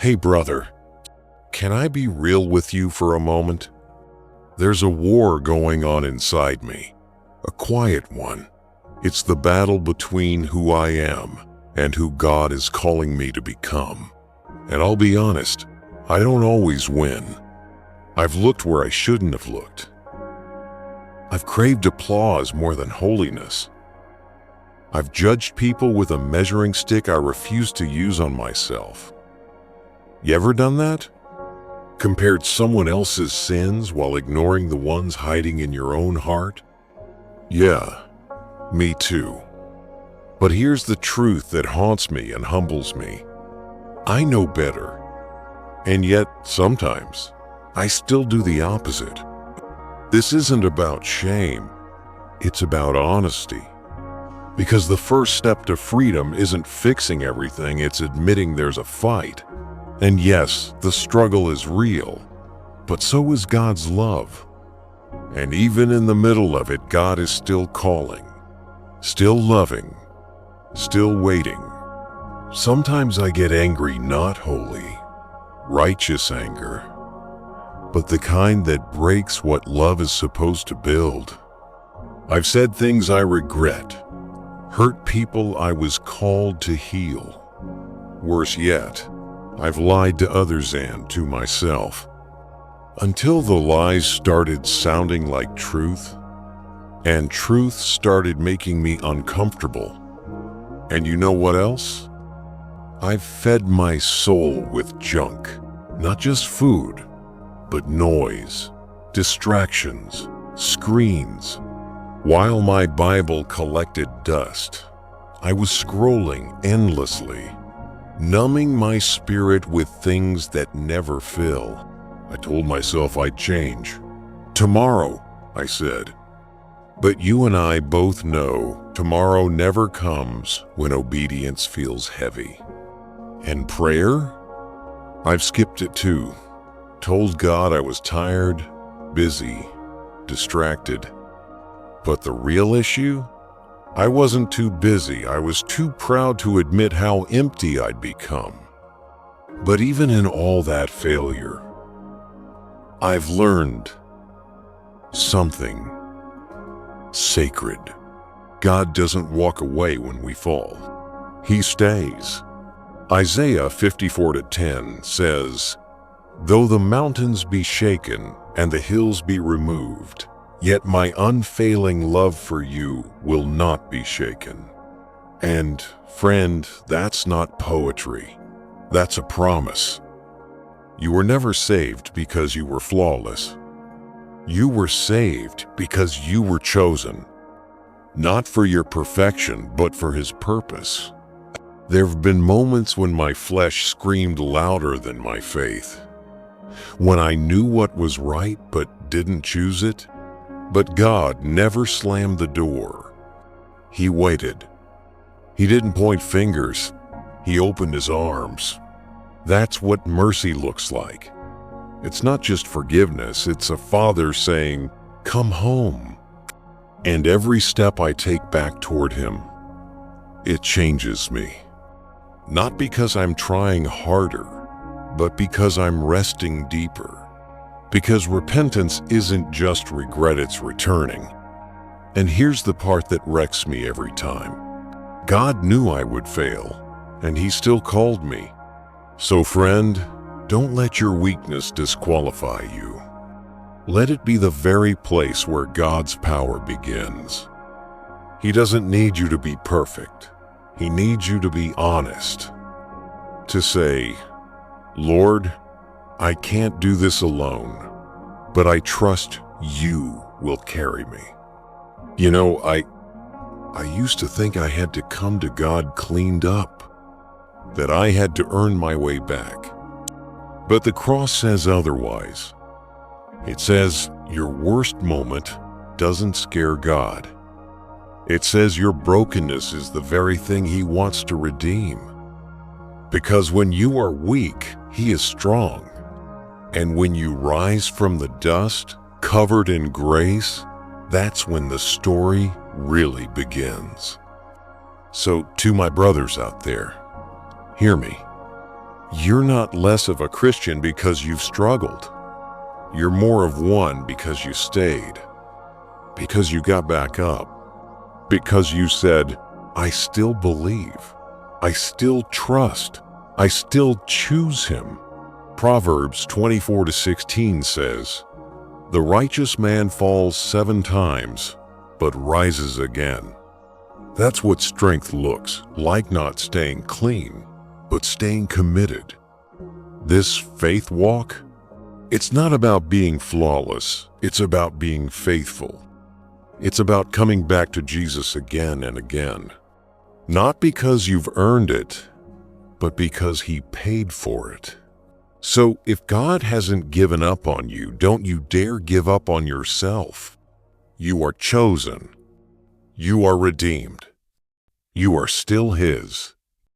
Hey brother, can I be real with you for a moment? There's a war going on inside me, a quiet one. It's the battle between who I am and who God is calling me to become. And I'll be honest, I don't always win. I've looked where I shouldn't have looked. I've craved applause more than holiness. I've judged people with a measuring stick I refuse to use on myself. You ever done that? Compared someone else's sins while ignoring the ones hiding in your own heart? Yeah, me too. But here's the truth that haunts me and humbles me. I know better. And yet, sometimes, I still do the opposite. This isn't about shame. It's about honesty. Because the first step to freedom isn't fixing everything, it's admitting there's a fight. And yes, the struggle is real, but so is God's love. And even in the middle of it, God is still calling, still loving, still waiting. Sometimes I get angry, not holy, righteous anger, but the kind that breaks what love is supposed to build. I've said things I regret, hurt people I was called to heal. Worse yet, I've lied to others and to myself, until the lies started sounding like truth, and truth started making me uncomfortable. And you know what else? I've fed my soul with junk, not just food, but noise, distractions, screens. While my Bible collected dust, I was scrolling endlessly, numbing my spirit with things that never fill. I told myself I'd change. Tomorrow, I said. But you and I both know tomorrow never comes when obedience feels heavy. And prayer? I've skipped it too. Told God I was tired, busy, distracted. But the real issue? I wasn't too busy. I was too proud to admit how empty I'd become. But even in all that failure, I've learned something sacred. God doesn't walk away when we fall. He stays. Isaiah 54:10 says, "Though the mountains be shaken and the hills be removed, yet my unfailing love for you will not be shaken." And, friend, that's not poetry. That's a promise. You were never saved because you were flawless. You were saved because you were chosen, not for your perfection, but for His purpose. There have been moments when my flesh screamed louder than my faith, when I knew what was right but didn't choose it. But God never slammed the door. He waited. He didn't point fingers. He opened His arms. That's what mercy looks like. It's not just forgiveness. It's a father saying, "Come home." And every step I take back toward Him, it changes me. Not because I'm trying harder, but because I'm resting deeper. Because repentance isn't just regret, it's returning. And here's the part that wrecks me every time. God knew I would fail, and He still called me. So friend, don't let your weakness disqualify you. Let it be the very place where God's power begins. He doesn't need you to be perfect. He needs you to be honest. To say, "Lord, I can't do this alone, but I trust You will carry me." You know, I used to think I had to come to God cleaned up, that I had to earn my way back. But the cross says otherwise. It says your worst moment doesn't scare God. It says your brokenness is the very thing He wants to redeem. Because when you are weak, He is strong. And when you rise from the dust, covered in grace, that's when the story really begins. So, to my brothers out there, hear me. You're not less of a Christian because you've struggled. You're more of one because you stayed, because you got back up, because you said, I still believe, I still trust, I still choose him. Proverbs 24-16 says, the righteous man falls 7 times, but rises again. That's what strength looks like, not staying clean, but staying committed. This faith walk, it's not about being flawless, it's about being faithful. It's about coming back to Jesus again and again. Not because you've earned it, but because he paid for it. So if God hasn't given up on you, don't you dare give up on yourself. You are chosen. You are redeemed. You are still his.